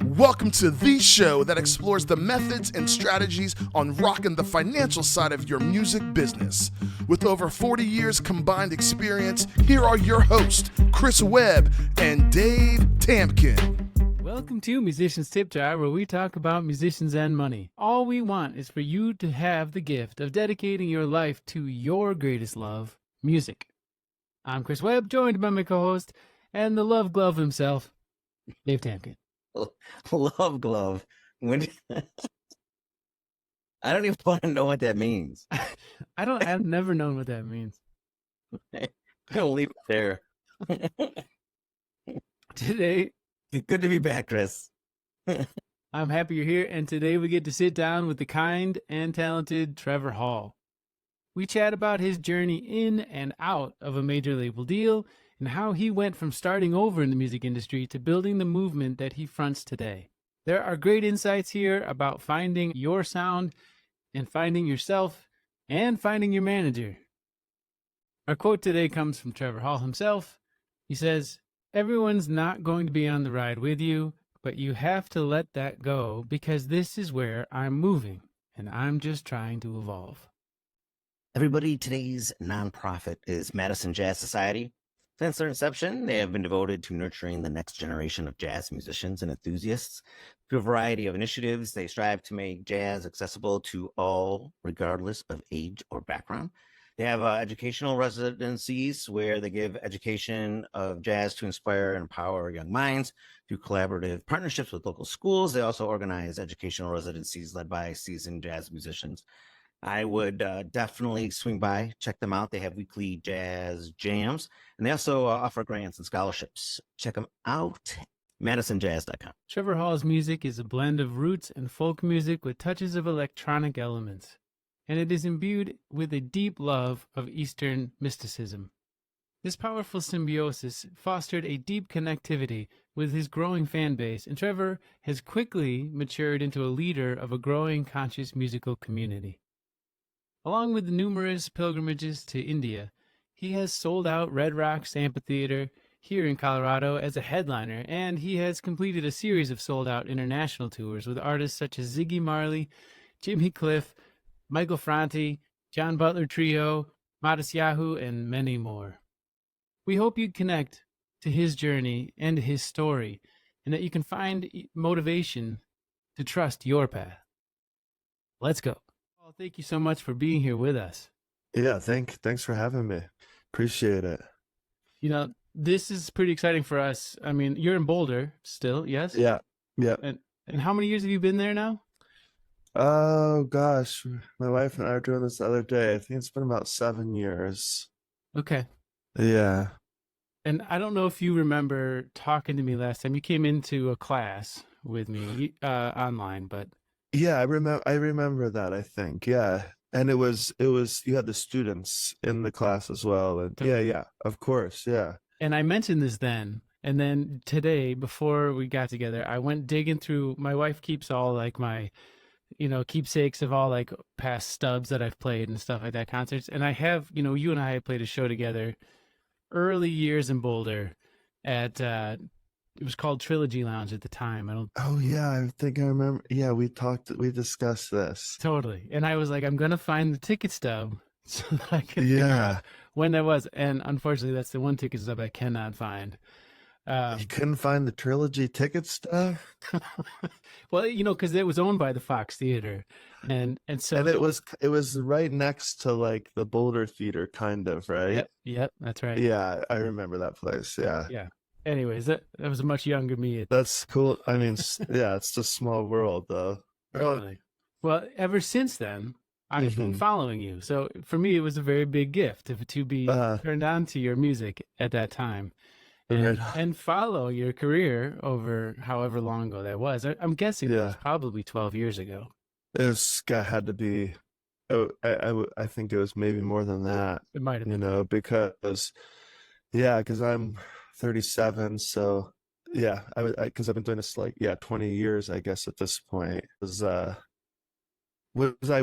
Welcome to the show that explores the methods and strategies on rocking the financial side of your music business. With over 40 years combined experience, here are your hosts, Chris Webb and Dave Tampkin. Welcome to Musicians Tip Jar, where we talk about musicians and money. All we want is for you to have the gift of dedicating your life to your greatest love, music. I'm Chris Webb, joined by my co-host and the love glove himself, Dave Tampkin. Love glove. When I don't even want to know what that means. I've never known what that means. I'll leave it there. Today, Good to be back, Chris. I'm happy you're here, and today we get to sit down with the kind and talented Trevor Hall. We chat about his journey in and out of a major label deal and how he went from starting over in the music industry to building the movement that he fronts today. There are great insights here about finding your sound and finding yourself and finding your manager. Our quote today comes from Trevor Hall himself. He says, "Everyone's not going to be on the ride with you, but you have to let that go because this is where I'm moving and I'm just trying to evolve." Everybody, today's nonprofit is Madison Jazz Society. Since their inception, they have been devoted to nurturing the next generation of jazz musicians and enthusiasts. Through a variety of initiatives, they strive to make jazz accessible to all, regardless of age or background. They have educational residencies where they give education of jazz to inspire and empower young minds through collaborative partnerships with local schools. They also organize educational residencies led by seasoned jazz musicians. I would definitely swing by, check them out. They have weekly jazz jams, and they also offer grants and scholarships. Check them out, madisonjazz.com. Trevor Hall's music is a blend of roots and folk music with touches of electronic elements, and it is imbued with a deep love of Eastern mysticism. This powerful symbiosis fostered a deep connectivity with his growing fan base, and Trevor has quickly matured into a leader of a growing conscious musical community. Along with the numerous pilgrimages to India, he has sold out Red Rocks Amphitheater here in Colorado as a headliner, and he has completed a series of sold-out international tours with artists such as Ziggy Marley, Jimmy Cliff, Michael Franti, John Butler Trio, Modest Yahoo, and many more. We hope you connect to his journey and his story, and that you can find motivation to trust your path. Let's go. Well, thank you so much for being here with us. Yeah, thanks for having me. Appreciate it. You know, this is pretty exciting for us. I mean, you're in Boulder still, yes? Yeah. And how many years have you been there now? Oh gosh, my wife and I were doing this the other day. I think it's been about 7 years. Okay. Yeah. And I don't know if you remember talking to me last time. You came into a class with me online, but Yeah, I remember that, I think. Yeah. And it was you had the students in the class as well. And yeah, of course. Yeah. and I mentioned this then. And then today, before we got together, I went digging through. My wife keeps all like my, keepsakes of all like past stubs that I've played and stuff like that, concerts. And I have, you and I had played a show together early years in Boulder at, it was called Trilogy Lounge at the time. Oh yeah, I think I remember. Yeah, we discussed this. Totally. And I was like, I'm going to find the ticket stub so that I can figure Yeah. out when that was. And unfortunately, that's the one ticket stub I cannot find. You couldn't find the trilogy ticket stuff? Well, because it was owned by the Fox Theater. And so And it was right next to like the Boulder Theater, kind of, right? Yep, that's right. Yeah, I remember that place. Yeah. Yeah. Anyways, that was a much younger me. That's cool. I mean, yeah, it's a small world, though. Totally. Well, ever since then, I've been following you. So for me, it was a very big gift to be turned on to your music at that time and follow your career over however long ago that was. I'm guessing it was probably 12 years ago. Had to be. Oh, I think it was maybe more than that. It might have been. Because I'm 37, so yeah, because I've been doing this 20 years, I guess, at this point. Was I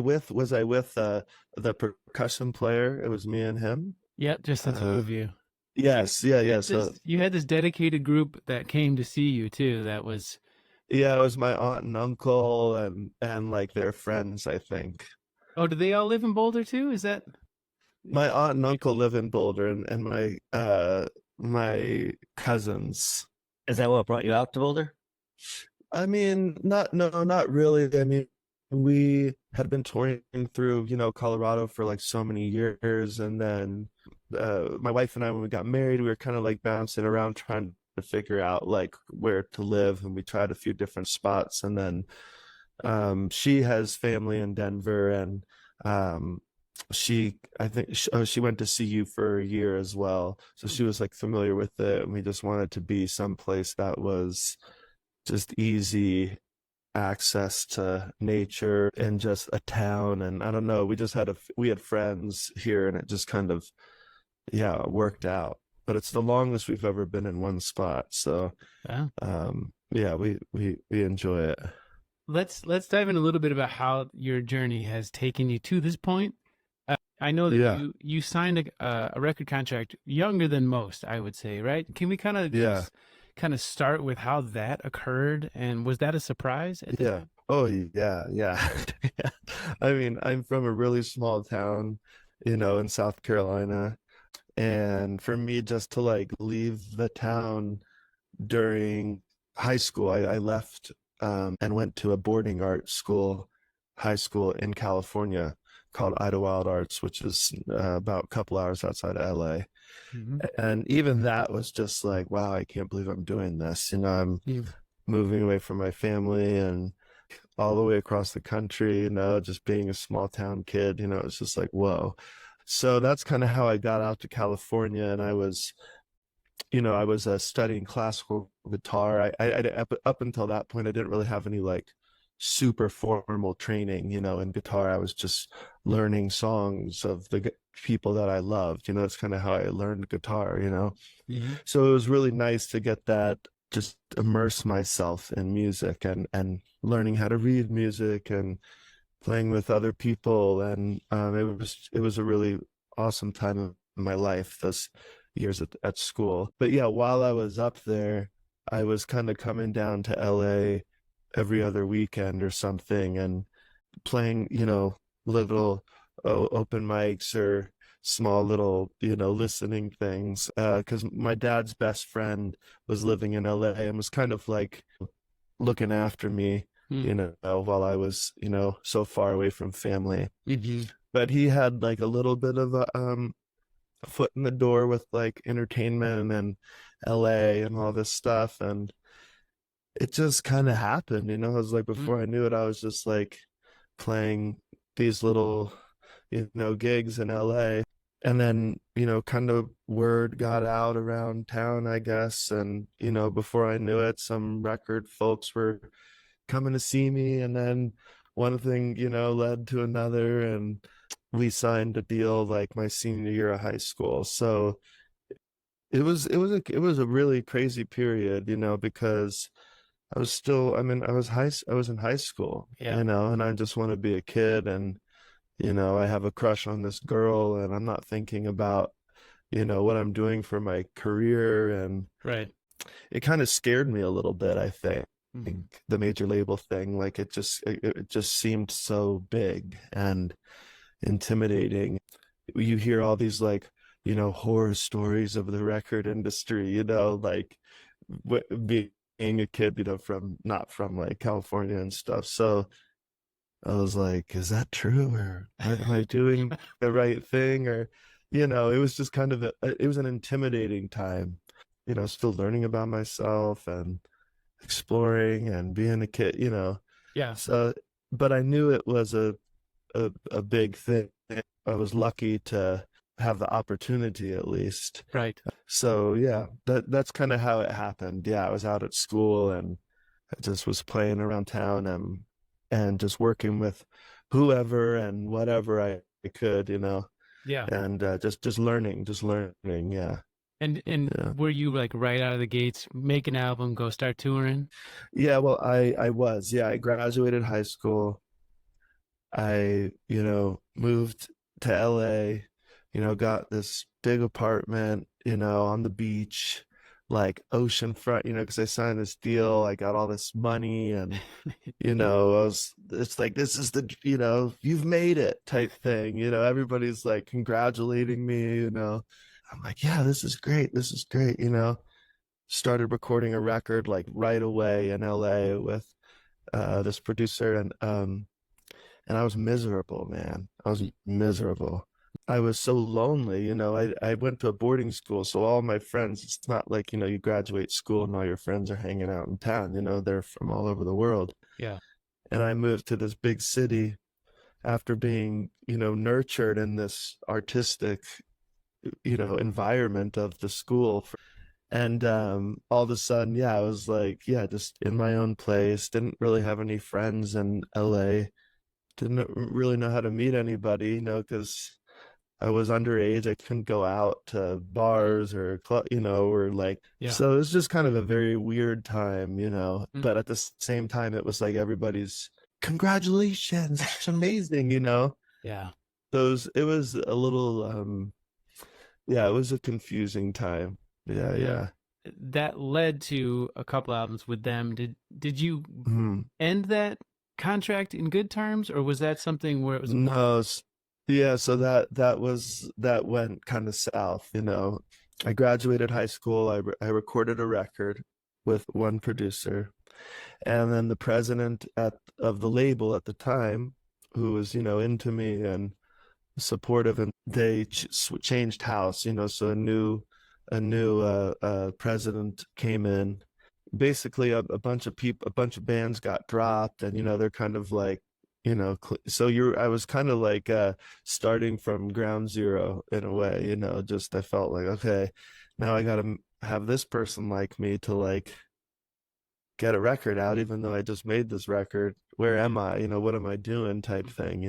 with the percussion player? It was me and him. Yep, just the two of you. Yes, yeah, yeah. So You had this dedicated group that came to see you too. That was yeah, it was my aunt and uncle and like their friends, I think. oh, do they all live in Boulder too? Is that My aunt and uncle live in Boulder, and my cousins. Is that what brought you out to Boulder? I mean, not really. I mean, we had been touring through, Colorado for like so many years, and then my wife and I, when we got married, we were kind of like bouncing around trying to figure out like where to live, and we tried a few different spots, and then she has family in Denver, and I think she went to CU for a year as well, so she was like familiar with it, and we just wanted to be someplace that was just easy access to nature and just a town. And I don't know, we had friends here, and it just kind of, yeah, worked out. But it's the longest we've ever been in one spot, so yeah. yeah, we enjoy it. Let's dive in a little bit about how your journey has taken you to this point. I know that Yeah. you signed a record contract younger than most, I would say, right? Can we kind of Yeah. kind of start with how that occurred, and was that a surprise at the Yeah. time? Oh, yeah, yeah. Yeah. I mean, I'm from a really small town, in South Carolina. And for me just to like leave the town during high school, I left and went to a boarding art school, high school in California called Idlewild Arts, which is about a couple hours outside of LA. Hmm. And even that was just like, wow, I can't believe I'm doing this. I'm Yeah. moving away from my family and all the way across the country, just being a small town kid, it's just like, whoa. So that's kind of how I got out to California. And I was studying classical guitar. Up until that point, I didn't really have any like super formal training, in guitar. I was just learning songs of the people that I loved. That's kind of how I learned guitar. Hmm. So it was really nice to get that, just immerse myself in music and learning how to read music and playing with other people. And it was a really awesome time of my life, those years at school. But yeah, while I was up there, I was kind of coming down to LA every other weekend or something and playing, little open mics or small little, listening things. Because my dad's best friend was living in LA and was kind of like looking after me, while I was, so far away from family. Hmm. But he had like a little bit of a foot in the door with like entertainment and LA and all this stuff. And it just kind of happened, it was like before I knew it, I was just like playing these little, gigs in LA. And then, kind of word got out around town, I guess. And, before I knew it, some record folks were coming to see me. And then one thing, led to another. And we signed a deal like my senior year of high school. So it was a really crazy period, because I was in high school, Yeah. and I just want to be a kid. And I have a crush on this girl, and I'm not thinking about what I'm doing for my career. And Right. it kind of scared me a little bit, I think. Hmm. The major label thing, like it just seemed so big and intimidating. You hear all these like, horror stories of the record industry, like being a kid, from not from like California and stuff. So I was like, is that true? Or am I doing the right thing? Or, it was just kind of it was an intimidating time, still learning about myself and exploring and being a kid. Yeah. So, but I knew it was a big thing. I was lucky to have the opportunity at least. Right. So yeah, that's kind of how it happened. Yeah, I was out at school and I just was playing around town and just working with whoever and whatever I could, Yeah. and just learning. Yeah. And Yeah. were you like right out of the gates, make an album, go start touring? Yeah, well, I graduated high school. I, moved to LA, got this big apartment on the beach, like oceanfront, because I signed this deal. I got all this money and, it's like, this is you've made it type thing. Everybody's like congratulating me. I'm like, yeah, this is great. This is great. Started recording a record like right away in LA with this producer, and I was miserable, man. I was miserable. I was so lonely. I went to a boarding school, so all my friends, it's not like, you graduate school and all your friends are hanging out in town, they're from all over the world. Yeah. And I moved to this big city after being, nurtured in this artistic, environment of the school. And all of a sudden, yeah, I was like, yeah, just in my own place, didn't really have any friends in LA, didn't really know how to meet anybody, because I was underage. I couldn't go out to bars or club, or like, Yeah. so it was just kind of a very weird time, Mm. but at the same time, it was like everybody's congratulations, it's amazing, Yeah. it was a little, yeah, it was a confusing time. Yeah. Yeah. That led to a couple albums with them. Did you Mhm. end that contract in good terms, or was that something where it was No, yeah, so that went kind of south. I graduated high school. I recorded a record with one producer, and then the president of the label at the time, who was into me and supportive, and they changed house. So a new president came in. Basically, a bunch of people, a bunch of bands got dropped, and they're kind of like, so I was kind of like starting from ground zero in a way. Just I felt like, okay, now I gotta have this person like me to like get a record out, even though I just made this record. Where am I? What am I doing? Type thing.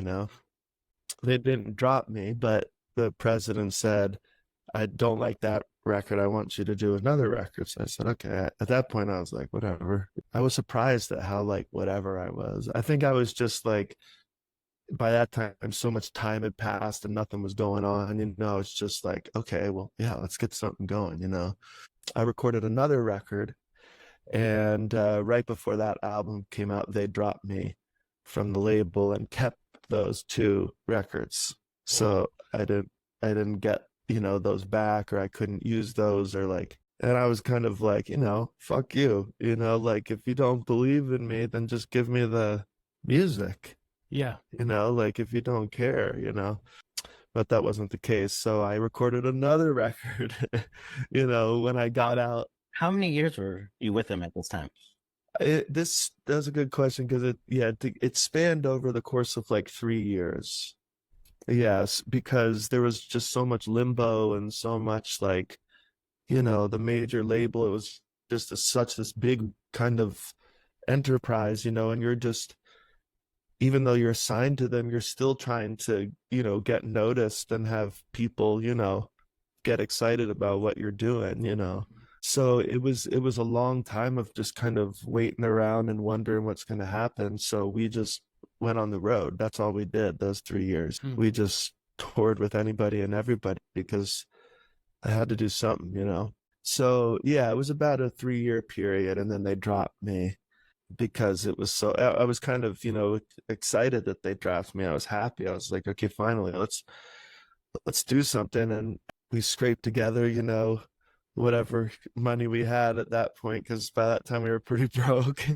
They didn't drop me, but the president said, I don't like that record. I want you to do another record. So I said, okay. At that point, I was like, whatever. I was surprised at how like whatever I was. I think I was just like, by that time, so much time had passed and nothing was going on. It's just like, okay, well, yeah, let's get something going. I recorded another record, and right before that album came out, they dropped me from the label and kept those two records. So I didn't get those back, or I couldn't use those, or like, and I was kind of like, fuck you, like, if you don't believe in me, then just give me the music, Yeah. like, if you don't care, but that wasn't the case. So I recorded another record, when I got out. How many years were you with him at this time? That's a good question, because it spanned over the course of like 3 years. Yes, because there was just so much limbo and so much like, the major label, it was just such this big kind of enterprise, and you're just, even though you're assigned to them, you're still trying to, get noticed and have people, get excited about what you're doing. So it was a long time of just kind of waiting around and wondering what's going to happen. So we just went on the road. That's all we did those 3 years. We just toured with anybody and everybody because I had to do something. So yeah, it was about a 3-year period, and then they dropped me because it was so, I was kind of, excited that they dropped me. I was happy. I was like, okay, finally, let's do something. And we scraped together, whatever money we had at that point, because by that time we were pretty broke.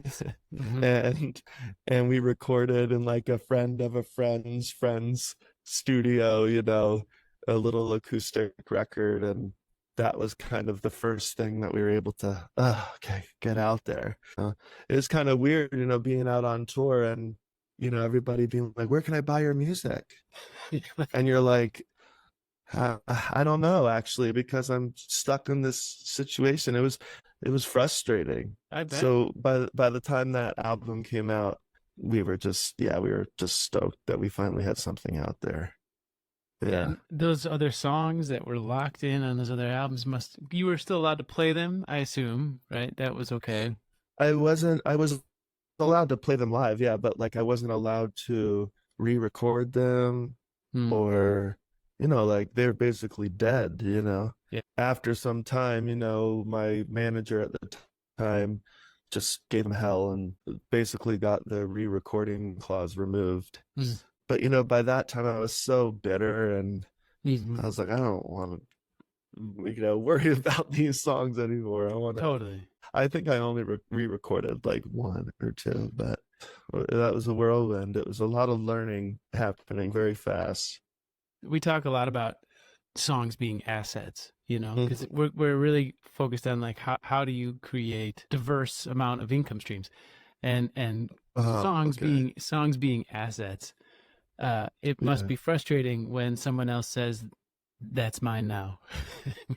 and we recorded in like a friend of a friend's studio, a little acoustic record, and that was kind of the first thing that we were able to get out there. It was kind of weird, being out on tour and everybody being like, where can I buy your music? And you're like, I don't know, actually, because I'm stuck in this situation. It was frustrating. I bet. So by the time that album came out, we were just stoked that we finally had something out there. Yeah. And those other songs that were locked in on those other albums, you were still allowed to play them, I assume, right? That was okay. I was allowed to play them live, yeah, but like I wasn't allowed to re-record them or like they're basically dead. After some time, my manager at the time just gave him hell and basically got the re-recording clause removed. Mm. But by that time I was so bitter, and Mhm. I was like, I don't want to worry about these songs anymore. Totally. I think I only re-recorded like one or two, but that was a whirlwind. It was a lot of learning happening very fast. We talk a lot about songs being assets, because Mhm. we're really focused on like how do you create diverse amount of income streams, and songs Okay. being assets. It must Yeah. be frustrating when someone else says, "That's mine now,"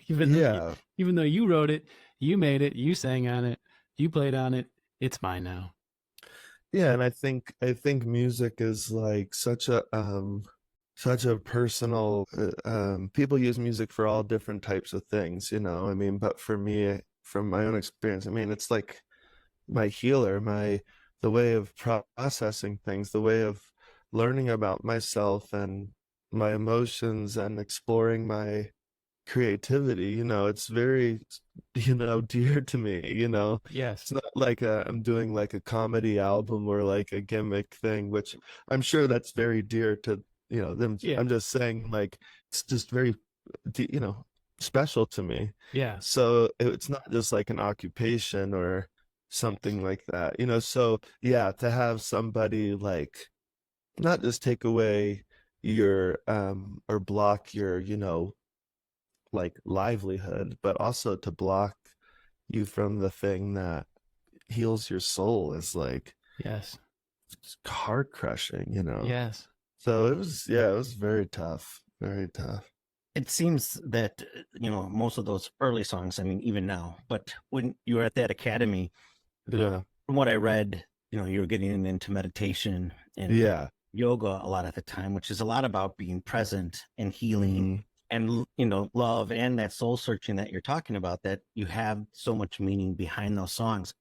even though Yeah. even though you wrote it, you made it, you sang on it, you played on it. It's mine now. Yeah, and I think music is like such a personal people use music for all different types of things, I mean, but for me, from my own experience, I mean, it's like my healer, the way of processing things, the way of learning about myself and my emotions and exploring my creativity. It's very dear to me. Yes. It's not like I'm doing like a comedy album or like a gimmick thing, which I'm sure that's very dear to them. Yeah. I'm just saying, like, it's just very you know special to me. Yeah. So it's not just like an occupation or something like that. So yeah, to have somebody like not just take away your or block your like livelihood, but also to block you from the thing that heals your soul is like Yes. heart crushing. Yes. So it was very tough, very tough. It seems that, most of those early songs, I mean, even now, but when you were at that academy, Yeah, from what I read, you were getting into meditation and yeah. yoga a lot at the time, which is a lot about being present and healing Mhm. and, love and that soul searching that you're talking about, that you have so much meaning behind those songs.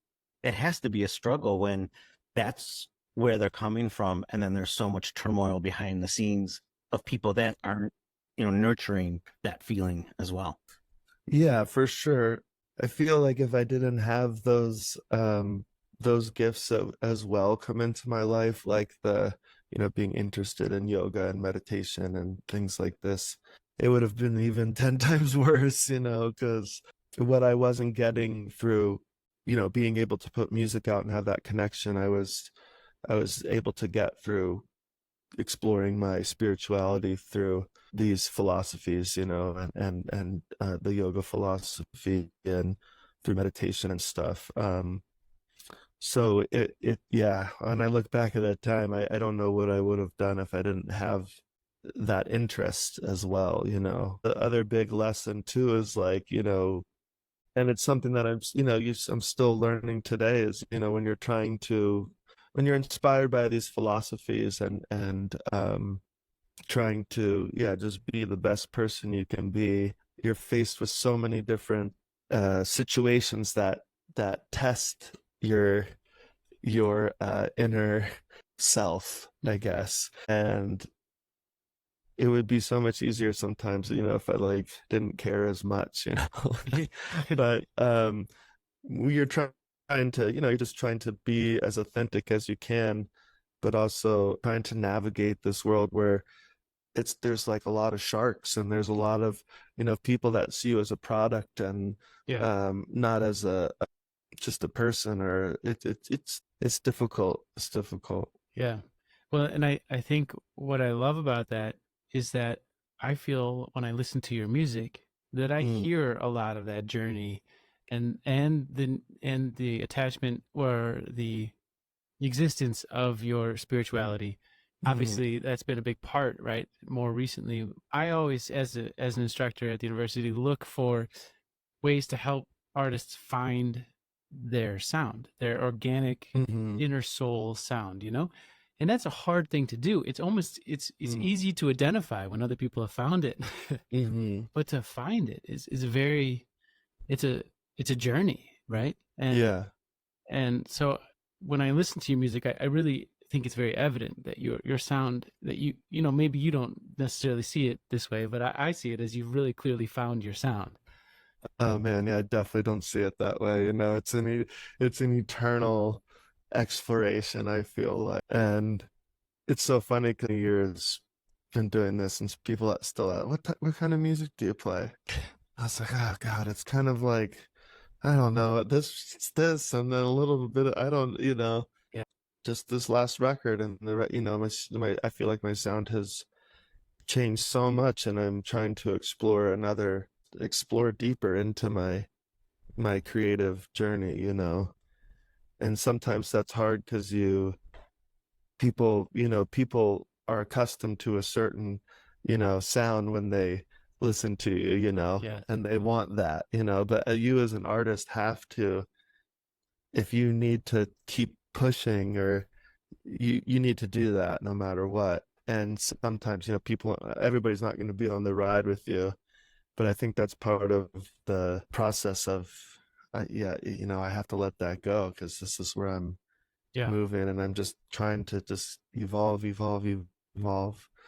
It has to be a struggle when that's where they're coming from. And then there's so much turmoil behind the scenes of people that aren't, nurturing that feeling as well. Yeah, for sure. I feel like if I didn't have those gifts as well come into my life, like being interested in yoga and meditation and things like this, it would have been even 10 times worse, because what I wasn't getting through, being able to put music out and have that connection, I was able to get through exploring my spirituality through these philosophies, and the yoga philosophy and through meditation and stuff. So yeah, when I look back at that time, I don't know what I would have done if I didn't have that interest as well. The other big lesson too is like, and it's something that I'm still learning today is, when you're inspired by these philosophies and trying to, yeah, just be the best person you can be, you're faced with so many different situations that test your inner self, I guess. And it would be so much easier sometimes, if I like didn't care as much, but you're trying to, you're just trying to be as authentic as you can, but also trying to navigate this world where there's like a lot of sharks, and there's a lot of, people that see you as a product and Yeah. not as just a person, or it's difficult. It's difficult. Yeah. Well, and I think what I love about that is that I feel when I listen to your music that I Mm, hear a lot of that journey and the attachment or the existence of your spirituality. mm, Obviously, that's been a big part, right? More recently, I always, as an instructor at the university, look for ways to help artists find their sound, their organic mhm, inner soul sound, and that's a hard thing to do. It's mm, easy to identify when other people have found it, mhm. but to find it is a very it's a it's a journey, right? and Yeah. and so when I listen to your music, I really think it's very evident that your sound, that maybe you don't necessarily see it this way, but I see it as you've really clearly found your sound. Oh man, yeah, I definitely don't see it that way. It's an eternal exploration, I feel like. And it's so funny because years been doing this and people that still what kind of music do you play? I was like, oh God, it's kind of like I don't know, it's this and then a little bit of, I don't, Yeah. just this last record and my I feel like my sound has changed so much and I'm trying to explore deeper into my creative journey, and sometimes that's hard because people are accustomed to a certain sound when they listen to you, Yeah. and they want that, but you as an artist have to, if you need to keep pushing, or you need to do that no matter what. And sometimes everybody's not going to be on the ride with you, but I think that's part of the process of yeah, I have to let that go because this is where I'm Yeah. moving, and I'm just trying to just evolve.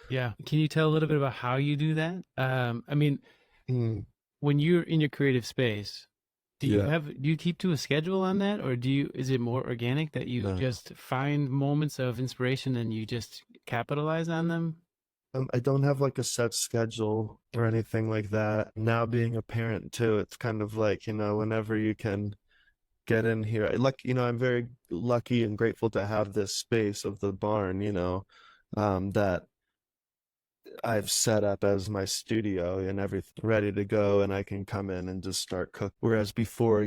Yeah. Can you tell a little bit about how you do that? I mean, Mm, when you're in your creative space, yeah, do you keep to a schedule on that, or is it more organic that you no. just find moments of inspiration and you just capitalize on them? I don't have like a set schedule or anything like that. Now being a parent too, it's kind of like, whenever you can get in here. I'm very lucky and grateful to have this space of the barn, that I've set up as my studio and everything ready to go, and I can come in and just start cook. Whereas before,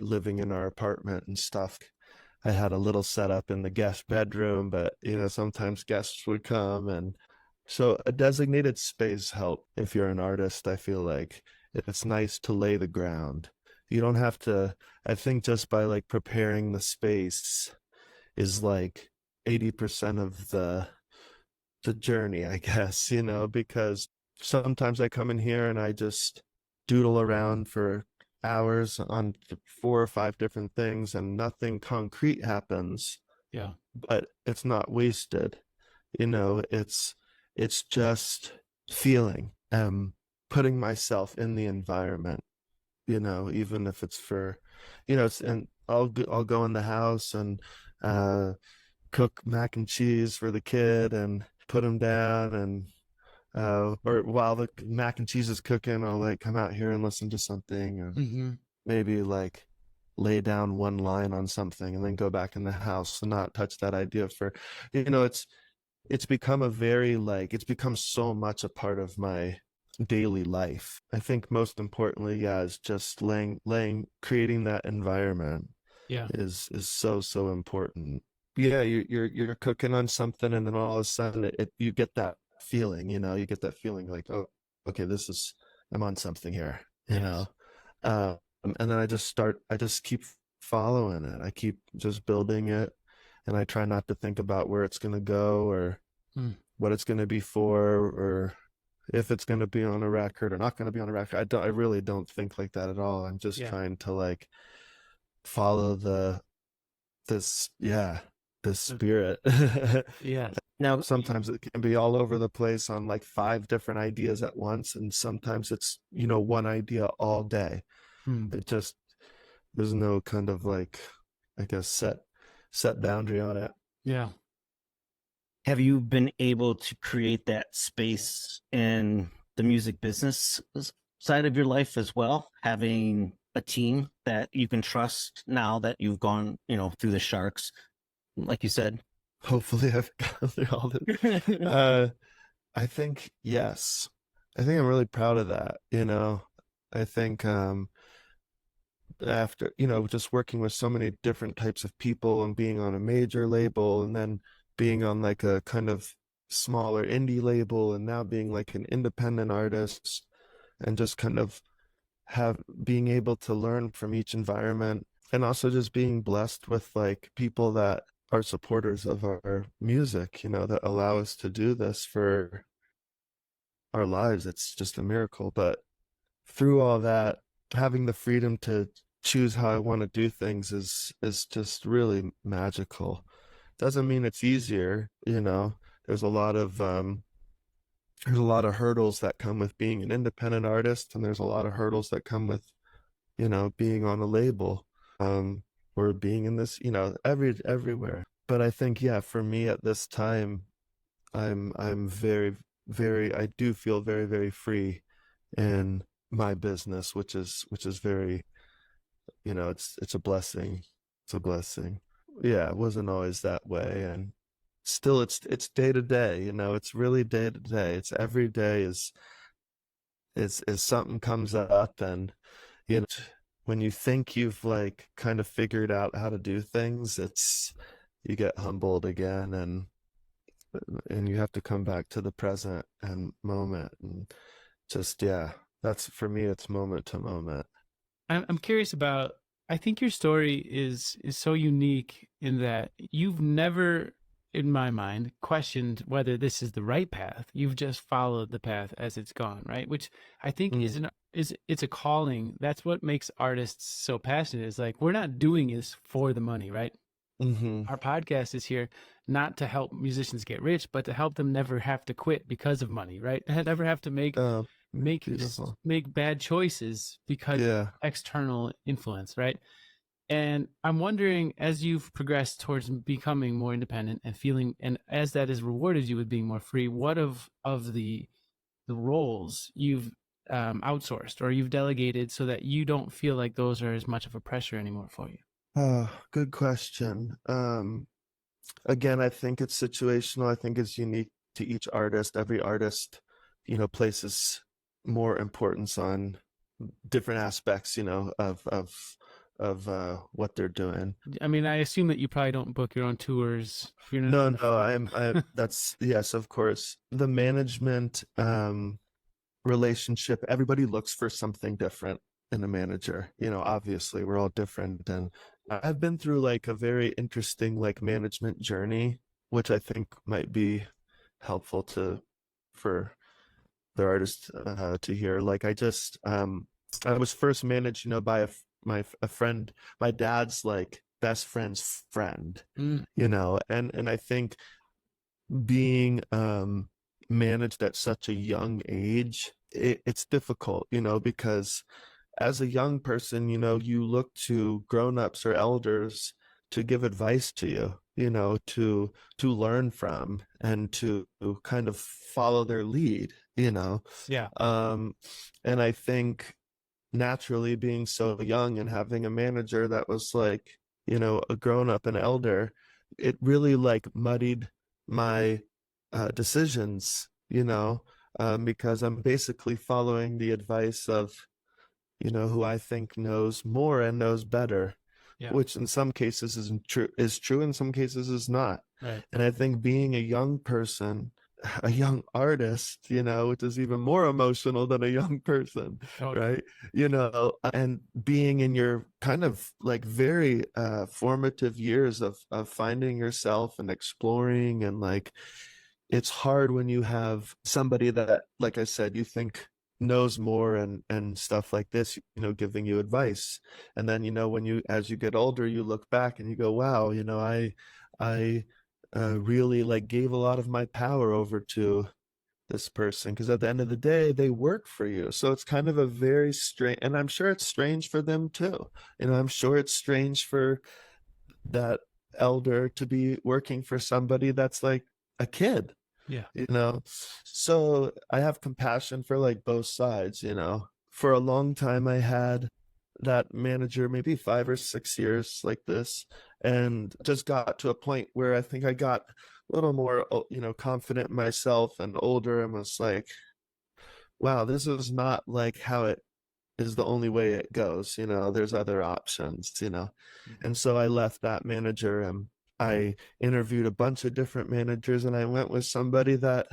living in our apartment and stuff, I had a little setup in the guest bedroom, but sometimes guests would come, and so a designated space help if you're an artist. I feel like it's nice to lay the ground. You don't have to, I think just by like preparing the space is like 80% of the journey, I guess, because sometimes I come in here and I just doodle around for hours on 4 or 5 different things and nothing concrete happens, Yeah. but it's not wasted. It's just feeling, putting myself in the environment, even if it's for, and I'll go in the house and uh cook mac and cheese for the kid and put him down, and or while the mac and cheese is cooking, I'll like come out here and listen to something, and Mm-hmm. maybe like lay down one line on something and then go back in the house and not touch that idea for, it's become it's become so much a part of my daily life. I think most importantly, yeah, is just creating that environment Yeah. is so important. Yeah, you're cooking on something, and then all of a sudden you get that feeling, like, oh, okay, I'm on something here, Yes. and then I just keep following it. I keep just building it, and I try not to think about where it's going to go, or Mm. what it's going to be for, or if it's going to be on a record or not going to be on a record. I really don't think like that at all. I'm just Yeah. trying to like follow this yeah this So, spirit. yes. Now, Sometimes it can be all over the place on like 5 different ideas at once, and sometimes it's one idea all day. Hmm. It just, there's no kind of like, I guess, set boundary on it. Yeah. have you been able to create that space in the music business side of your life as well? Having a team that you can trust now that you've gone, through the sharks, like you said. Hopefully I've gone through all the I think yes. I think I'm really proud of that. I think after just working with so many different types of people and being on a major label and then being on like a kind of smaller indie label and now being like an independent artist, and just kind of being able to learn from each environment, and also just being blessed with like people that are supporters of our music, that allow us to do this for our lives. It's just a miracle. But through all that, having the freedom to choose how I want to do things is just really magical. Doesn't mean it's easier. There's a lot of there's a lot of hurdles that come with being an independent artist, and there's a lot of hurdles that come with, being on a label, or being in this, everywhere. But I think, yeah, for me at this time, I'm very, very, I do feel very, very free in my business, which is very, it's a blessing. It's a blessing. Yeah, it wasn't always that way, and still it's day to day, it's really day to day. It's every day is something comes up, and you know when you think you've like kind of figured out how to do things, it's you get humbled again, and you have to come back to the present and moment, and just, yeah, that's for me, it's moment to moment. I'm curious about. I think your story is so unique in that you've never, in my mind, questioned whether this is the right path. You've just followed the path as it's gone, right? Which I think it's a calling. That's what makes artists so passionate. Is like we're not doing this for the money, right? Mm-hmm. Our podcast is here not to help musicians get rich, but to help them never have to quit because of money, right? Never have to make Beautiful. make bad choices because Yeah. of external influence, right? And I'm wondering, as you've progressed towards becoming more independent and feeling, and as that has rewarded you with being more free, what of the roles you've outsourced or you've delegated so that you don't feel like those are as much of a pressure anymore for you? Oh, good question. Again, I think it's situational. I think it's unique to each artist. Every artist, places more importance on different aspects, of what they're doing. I mean, I assume that you probably don't book your own tours. If you're No, not no, that's, yes, of course. The management relationship, everybody looks for something different in a manager. Obviously we're all different, and I've been through like a very interesting like management journey, which I think might be helpful for the artist to hear. Like I was first managed, by a friend, my dad's like best friend's friend, Mm, and I think being managed at such a young age, it's difficult, because as a young person, you look to grown-ups or elders to give advice to you, to learn from and to kind of follow their lead, yeah. and I think naturally being so young and having a manager that was like, a grown-up and elder, it really like muddied my decisions, because I'm basically following the advice of, who I think knows more and knows better, Yeah. which in some cases is true, in some cases is not. Right. And I think being a young person, a young artist, which is even more emotional than a young person, Totally. right? And being in your kind of like very formative years of finding yourself and exploring, and like it's hard when you have somebody that, like I said, you think knows more and stuff like this, giving you advice. And then, when as you get older, you look back and you go, wow, I really like gave a lot of my power over to this person, because at the end of the day, they work for you. So it's kind of a very strange, and I'm sure it's strange for them too. I'm sure it's strange for that elder to be working for somebody that's like a kid, Yeah. so I have compassion for like both sides. For a long time I had that manager, maybe 5 or 6 years like this, and just got to a point where I think I got a little more confident in myself and older, and was like, wow, this is not like how it is the only way it goes. There's other options. And so I left that manager, and I interviewed a bunch of different managers, and I went with somebody that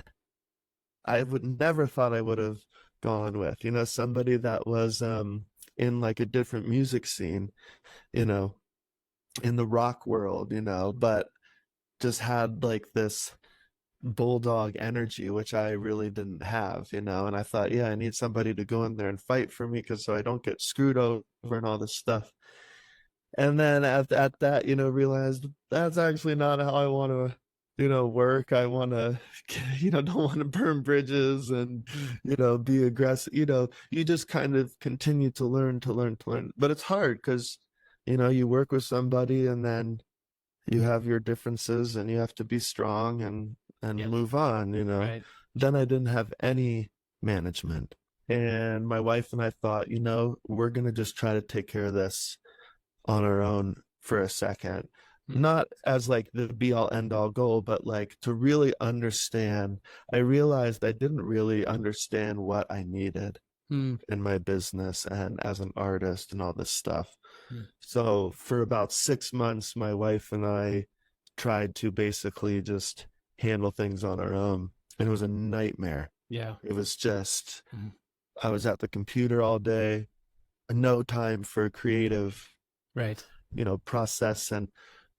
I would never thought I would have gone with, somebody that was in like a different music scene, you know, in the rock world, but just had like this bulldog energy, which I really didn't have, and I thought, yeah, I need somebody to go in there and fight for me, because so I don't get screwed over and all this stuff. And then at that, realized that's actually not how I want to work. I want to, don't want to burn bridges and, be aggressive. You just kind of continue to learn, but it's hard because, you work with somebody and then you have your differences and you have to be strong and Yep. move on, Right. Then I didn't have any management. And my wife and I thought, we're going to just try to take care of this on our own for a second. Not as like the be all end all goal, but like to really understand. I realized I didn't really understand what I needed Mm. in my business and as an artist and all this stuff. Mm. So for about 6 months, my wife and I tried to basically just handle things on our own. And it was a nightmare. Yeah. It was just, Mhm. I was at the computer all day, no time for creative, Right. process, and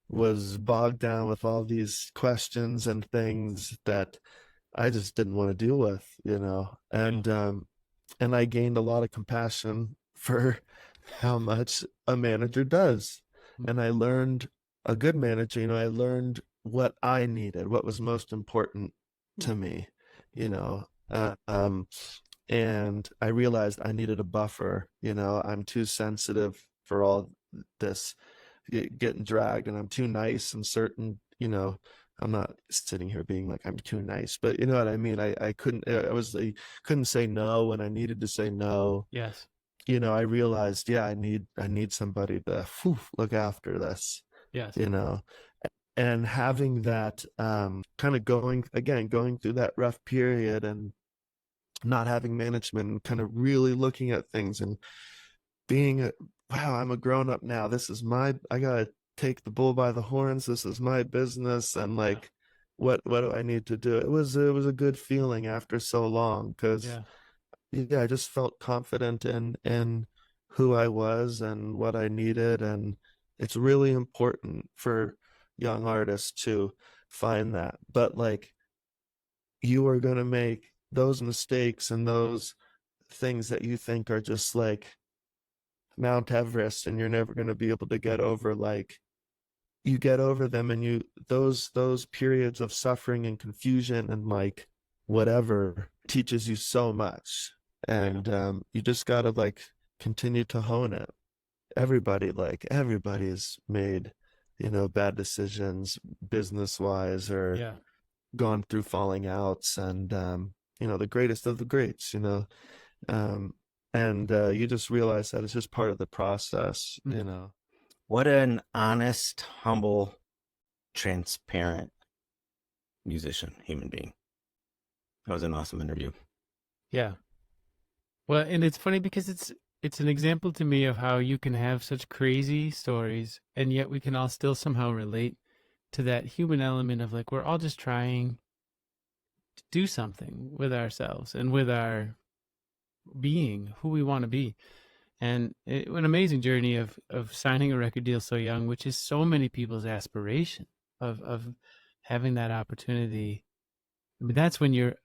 was bogged down with all these questions and things that I just didn't want to deal with, and I gained a lot of compassion for how much a manager does. And I learned a good manager, I learned what I needed, what was most important to me, and I realized I needed a buffer. I'm too sensitive for all this getting dragged, and I'm too nice and certain, I'm not sitting here being like I'm too nice, but you know what I mean. I couldn't say no when I needed to say no. Yes. I realized, I need somebody to look after this, Yes. and having that kind of going through that rough period and not having management and kind of really looking at things and being wow, I'm a grown up now. I gotta take the bull by the horns. This is my business. And like, what do I need to do? It was a good feeling after so long because I just felt confident in who I was and what I needed. And it's really important for young artists to find that. But like, you are going to make those mistakes and those things that you think are just like Mount Everest and you're never going to be able to get over. Like, you get over them, and those periods of suffering and confusion and like whatever teaches you so much. And you just got to like continue to hone it. Everybody's made bad decisions business wise or gone through falling outs, and the greatest of the greats, and you just realize that it's just part of the process. What an honest, humble, transparent musician, human being. That was an awesome interview. Yeah. Well, and it's funny because it's an example to me of how you can have such crazy stories and yet we can all still somehow relate to that human element of like we're all just trying to do something with ourselves and with our being, who we want to be. And an amazing journey of signing a record deal so young, which is so many people's aspiration of having that opportunity. I mean, that's when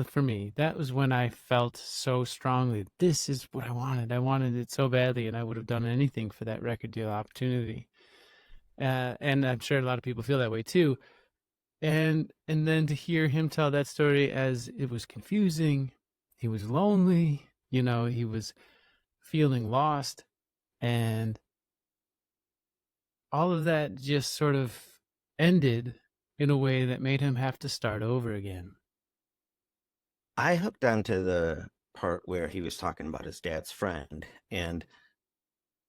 for me, that was when I felt so strongly, this is what I wanted. I wanted it so badly, and I would have done anything for that record deal opportunity. And I'm sure a lot of people feel that way too. And then to hear him tell that story as it was confusing, he was lonely, he was feeling lost, and all of that just sort of ended in a way that made him have to start over again. I hooked onto the part where he was talking about his dad's friend and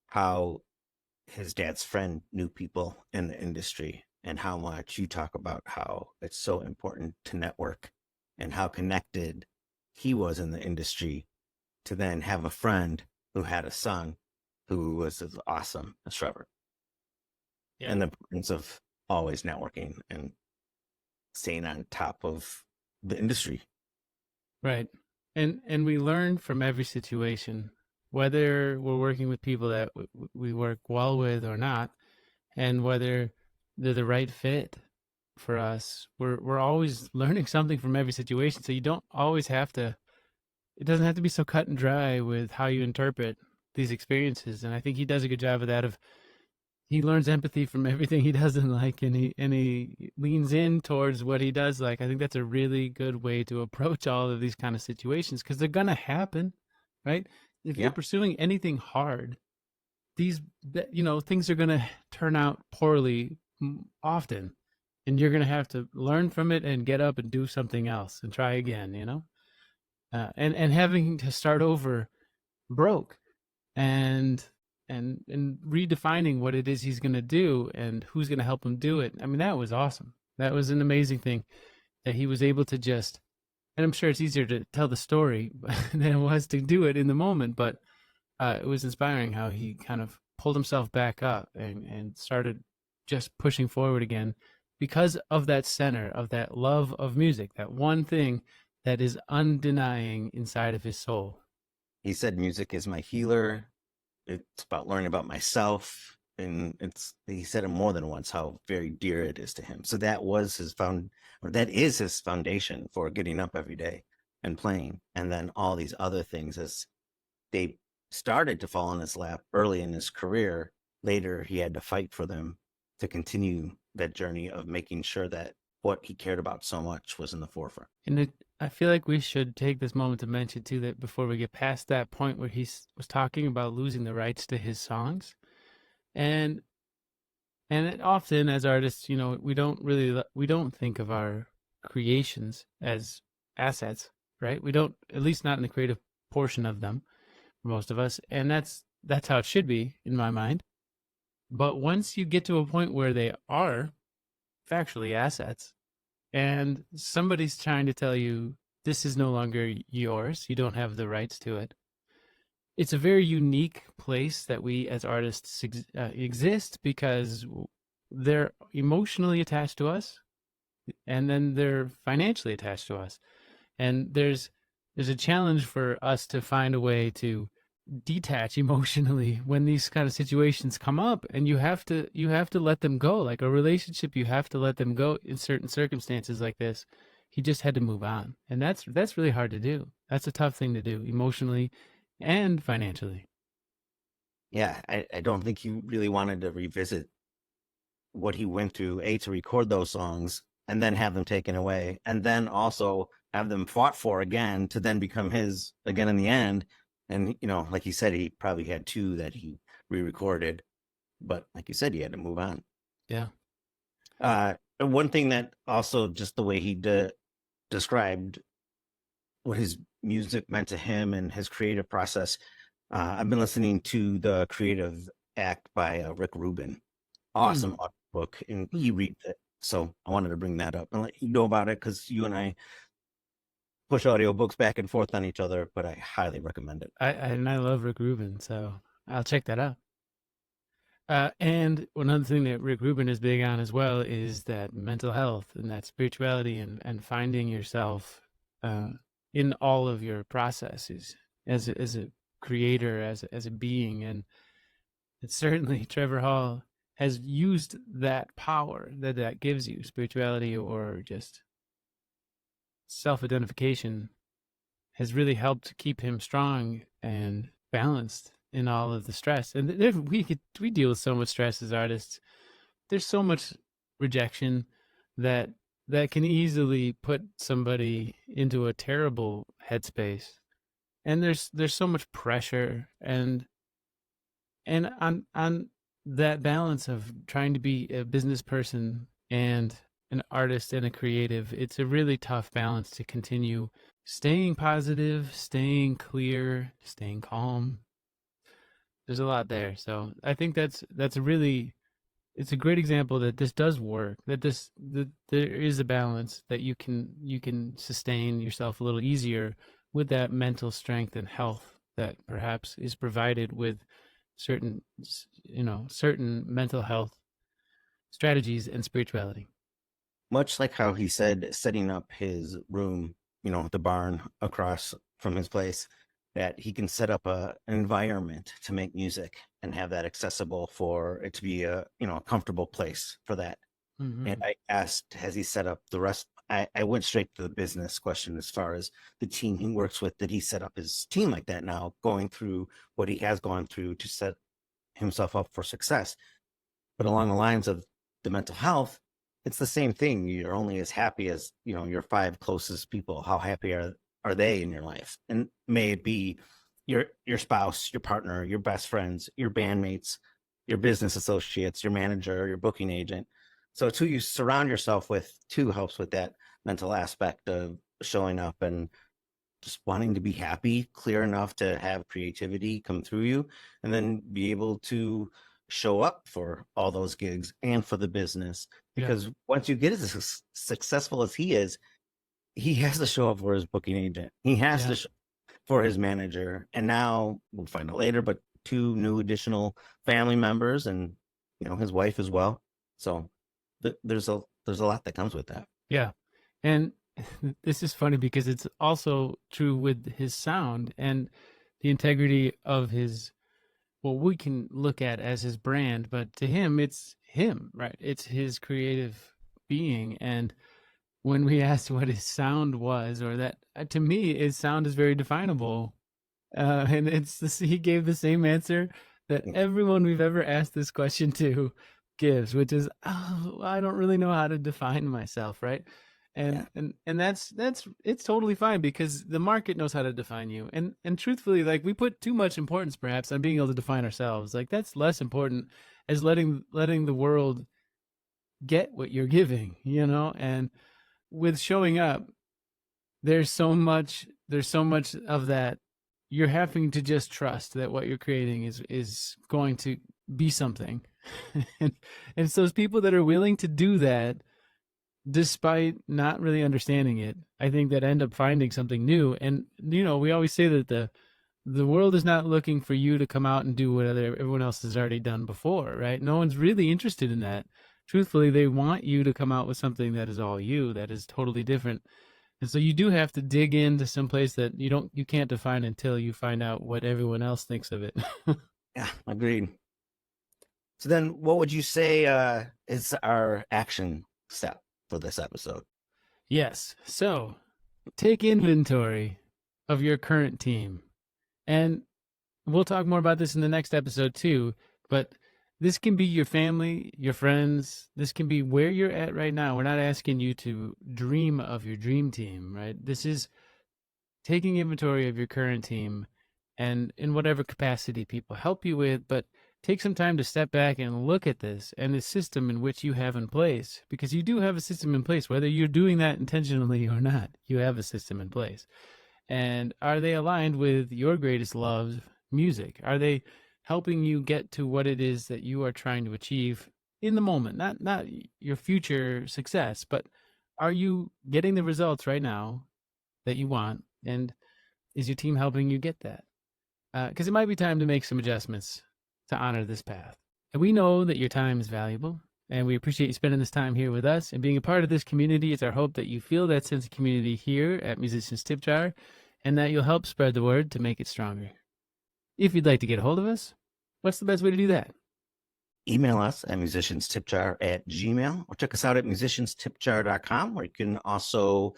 how his dad's friend knew people in the industry, and how much you talk about how it's so important to network and how connected he was in the industry to then have a friend who had a son who was as awesome as Trevor. Yeah. And the importance of always networking and staying on top of the industry. Right. And we learn from every situation, whether we're working with people that we work well with or not, and whether they're the right fit for us. We're always learning something from every situation. So you don't always have to, it doesn't have to be so cut and dry with how you interpret these experiences. And I think he does a good job of that, of he learns empathy from everything he doesn't like, and he leans in towards what he does like. I think that's a really good way to approach all of these kind of situations, because they're gonna happen, right? If you're Yeah. pursuing anything hard, these things are gonna turn out poorly often, and you're gonna have to learn from it and get up and do something else and try again. And having to start over broke, and and redefining what it is he's going to do and who's going to help him do it. I mean, that was awesome. That was an amazing thing that he was able to just, and I'm sure it's easier to tell the story than it was to do it in the moment, but it was inspiring how he kind of pulled himself back up and started just pushing forward again because of that center of that love of music, that one thing that is undenying inside of his soul. He said music is my healer. It's about learning about myself. And he said it more than once how very dear it is to him. So that was that is his foundation for getting up every day and playing. And then all these other things, as they started to fall in his lap early in his career, later he had to fight for them to continue that journey of making sure that what he cared about so much was in the forefront. And I feel like we should take this moment to mention too that before we get past that point where he was talking about losing the rights to his songs, and often as artists, we don't think of our creations as assets, right? We don't, at least not in the creative portion of them, for most of us, and that's how it should be in my mind. But once you get to a point where they are factually assets, and somebody's trying to tell you this is no longer yours, you don't have the rights to it, it's a very unique place that we as artists exist, because they're emotionally attached to us, and then they're financially attached to us, and there's a challenge for us to find a way to detach emotionally when these kind of situations come up, and you have to let them go. Like a relationship, you have to let them go in certain circumstances like this. He just had to move on, and that's really hard to do. That's a tough thing to do emotionally and financially. Yeah, I don't think he really wanted to revisit what he went through, to record those songs and then have them taken away, and then also have them fought for again to then become his again in the end. And, like he said, he probably had 2 that he re-recorded, but like you said, he had to move on. Yeah. And one thing that also, just the way he described what his music meant to him and his creative process. I've been listening to The Creative Act by Rick Rubin. Awesome book, and he reads it. So I wanted to bring that up and let you know about it, because you and I push audiobooks back and forth on each other, but I highly recommend it. I love Rick Rubin, so I'll check that out. And one other thing that Rick Rubin is big on as well is that mental health and that spirituality and finding yourself in all of your processes as a creator, as a being. And it's certainly Trevor Hall has used that power that gives you, spirituality or just self-identification, has really helped keep him strong and balanced in all of the stress. And we deal with so much stress as artists. There's so much rejection that can easily put somebody into a terrible headspace. And there's so much pressure, and on that balance of trying to be a business person and an artist and a creative, it's a really tough balance to continue staying positive, staying clear, staying calm. There's a lot there. So I think that's it's a great example that this does work, that there is a balance, that you can sustain yourself a little easier with that mental strength and health that perhaps is provided with certain mental health strategies and spirituality. Much like how he said, setting up his room, the barn across from his place, that he can set up an environment to make music and have that accessible for it to be a comfortable place for that. Mm-hmm. And I asked, has he set up the rest? I went straight to the business question as far as the team he works with. Did he set up his team like that now, going through what he has gone through to set himself up for success? But along the lines of the mental health, it's the same thing. You're only as happy as, your 5 closest people. How happy are they in your life? And may it be your spouse, your partner, your best friends, your bandmates, your business associates, your manager, your booking agent. So it's who you surround yourself with too helps with that mental aspect of showing up and just wanting to be happy, clear enough to have creativity come through you, and then be able to show up for all those gigs and for the business. Because once you get as successful as he is, he has to show up for his booking agent. He has to for his manager. And now we'll find out later, but 2 new additional family members and, his wife as well. So there's a lot that comes with that. Yeah. And this is funny because it's also true with his sound and the integrity of his, what we can look at as his brand, but to him, it's him, right? It's his creative being. And when we asked what his sound was, or that, to me, his sound is very definable. And he gave the same answer that everyone we've ever asked this question to gives, which is, I don't really know how to define myself, right? And that's it's totally fine because the market knows how to define you. And truthfully, like, we put too much importance perhaps on being able to define ourselves. Like, that's less important as letting the world get what you're giving, and with showing up, there's so much of that. You're having to just trust that what you're creating is going to be something. and it's those people that are willing to do that despite not really understanding it, I think, that end up finding something new. And, we always say that the world is not looking for you to come out and do what everyone else has already done before, right? No one's really interested in that. Truthfully, they want you to come out with something that is all you, that is totally different. And so you do have to dig into some place that you can't define until you find out what everyone else thinks of it. Yeah, agreed. So then what would you say is our action step for this episode? Yes. So take inventory of your current team. And we'll talk more about this in the next episode too, but this can be your family, your friends. This can be where you're at right now. We're not asking you to dream of your dream team, right? This is taking inventory of your current team and in whatever capacity people help you with, but take some time to step back and look at this and the system in which you have in place, because you do have a system in place, whether you're doing that intentionally or not. You have a system in place. And are they aligned with your greatest love, music? Are they helping you get to what it is that you are trying to achieve in the moment? Not your future success, but are you getting the results right now that you want? And is your team helping you get that? Because it might be time to make some adjustments to honor this path. And we know that your time is valuable, and we appreciate you spending this time here with us and being a part of this community. It's our hope that you feel that sense of community here at Musicians Tip Jar, and that you'll help spread the word to make it stronger. If you'd like to get a hold of us, what's the best way to do that? Email us at musicianstipjar@gmail.com, or check us out at musicianstipjar.com, where you can also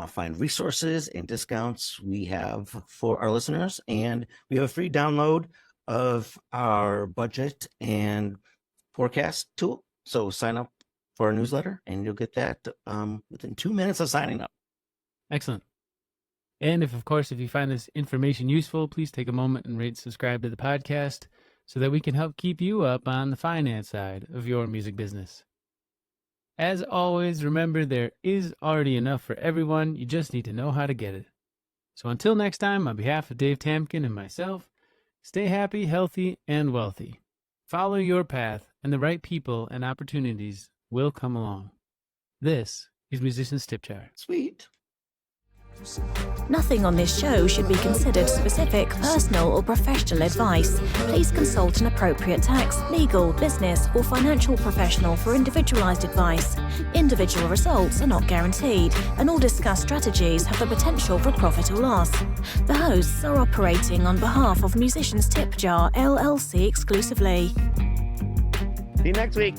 find resources and discounts we have for our listeners. And we have a free download of our budget and forecast tool. So sign up for our newsletter and you'll get that within 2 minutes of signing up. Excellent. And if you find this information useful, please take a moment and rate and subscribe to the podcast so that we can help keep you up on the finance side of your music business. As always, remember, there is already enough for everyone. You just need to know how to get it. So until next time, on behalf of Dave Tamkin and myself, stay happy, healthy, and wealthy. Follow your path, and the right people and opportunities will come along. This is Musicians Tip Jar. Sweet. Nothing on this show should be considered specific, personal, or professional advice. Please consult an appropriate tax, legal, business, or financial professional for individualized advice. Individual results are not guaranteed, and all discussed strategies have the potential for profit or loss. The hosts are operating on behalf of Musicians Tip Jar LLC exclusively. See you next week.